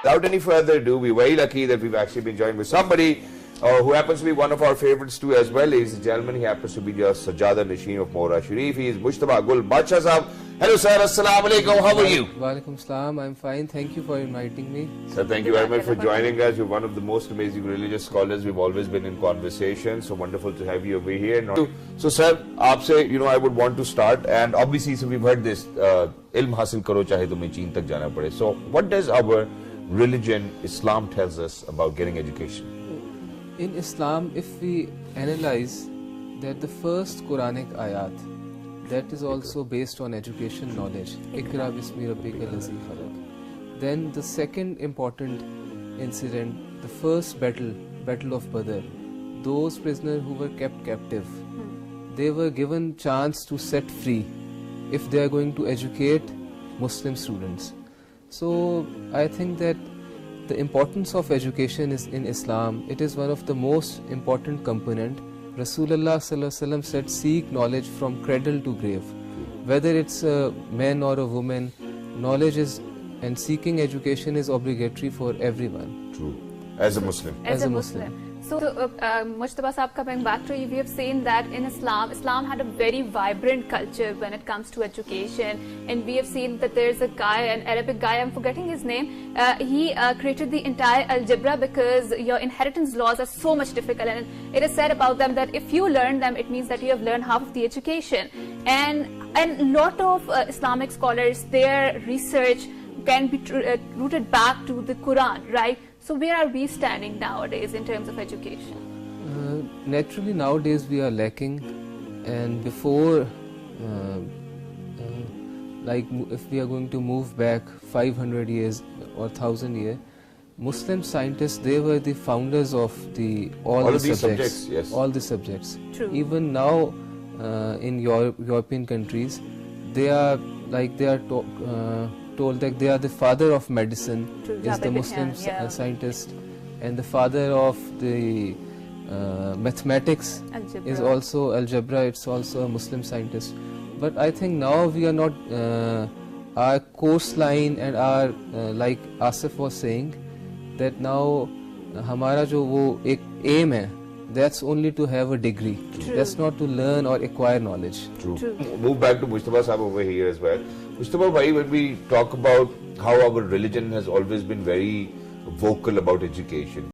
Without any further ado, we're very lucky that we've actually been joined with somebody who happens to be one of our favorites too as well. Ladies and gentlemen, he happens to be the Sajjada Nasheen of Mohra Sharif. He is Mujtaba Gul Badshah Sahab. Hello sir, Assalamu alaikum. How are you? Walaikum salam. I'm fine. Thank you for inviting me. Sir, thank you very much for joining us. You're one of the most amazing religious scholars. We've always been in conversation. So wonderful to have you over here. So sir, aapse, I would want to start, and obviously, so we've heard this, ilm hasil karo chahe tumhe Cheen tak jana pade. So what does our religion, Islam, tells us about getting education? In Islam, if we analyze that the first Quranic ayat, that is also based on education knowledge. Ikra bismi rabbika lazi khalaq. Then the second important incident, the first battle of Badr, those prisoners who were kept captive, they were given chance to set free if they are going to educate Muslim students. So I think that the importance of education is in Islam. It is one of the most important component. Rasulullah sallallahu alaihi wasallam said, seek knowledge from cradle to grave. Whether it's a man or a woman, knowledge is, and seeking education is obligatory for everyone. True. As a Muslim. As a Muslim. So, Mujtaba Sahab, coming back to you, we have seen that in Islam had a very vibrant culture when it comes to education, and we have seen that there's a guy, an Arabic guy, I'm forgetting his name, he created the entire algebra because your inheritance laws are so much difficult, and it is said about them that if you learn them, it means that you have learned half of the education. And a lot of Islamic scholars, their research can be rooted back to the Quran, right? So where are we standing nowadays in terms of education? Naturally, nowadays we are lacking, and before, like if we are going to move back 500 years or 1000 years, Muslim scientists, they were the founders of all the subjects. Yes. All the subjects. True. Even now, in European countries, they are told that they are the father of medicine. True. Is the Muslim scientist, and the father of the mathematics Algebra. is also algebra. It's also a Muslim scientist. But I think now we are not, our course line and our, like Asif was saying, that now hamara jo wo ek aim hai, that's only to have a degree. True. That's not to learn or acquire knowledge. True. True. Move back to Mujtaba Sahab over here as well. Mujtaba bhai, when we talk about how our religion has always been very vocal about education,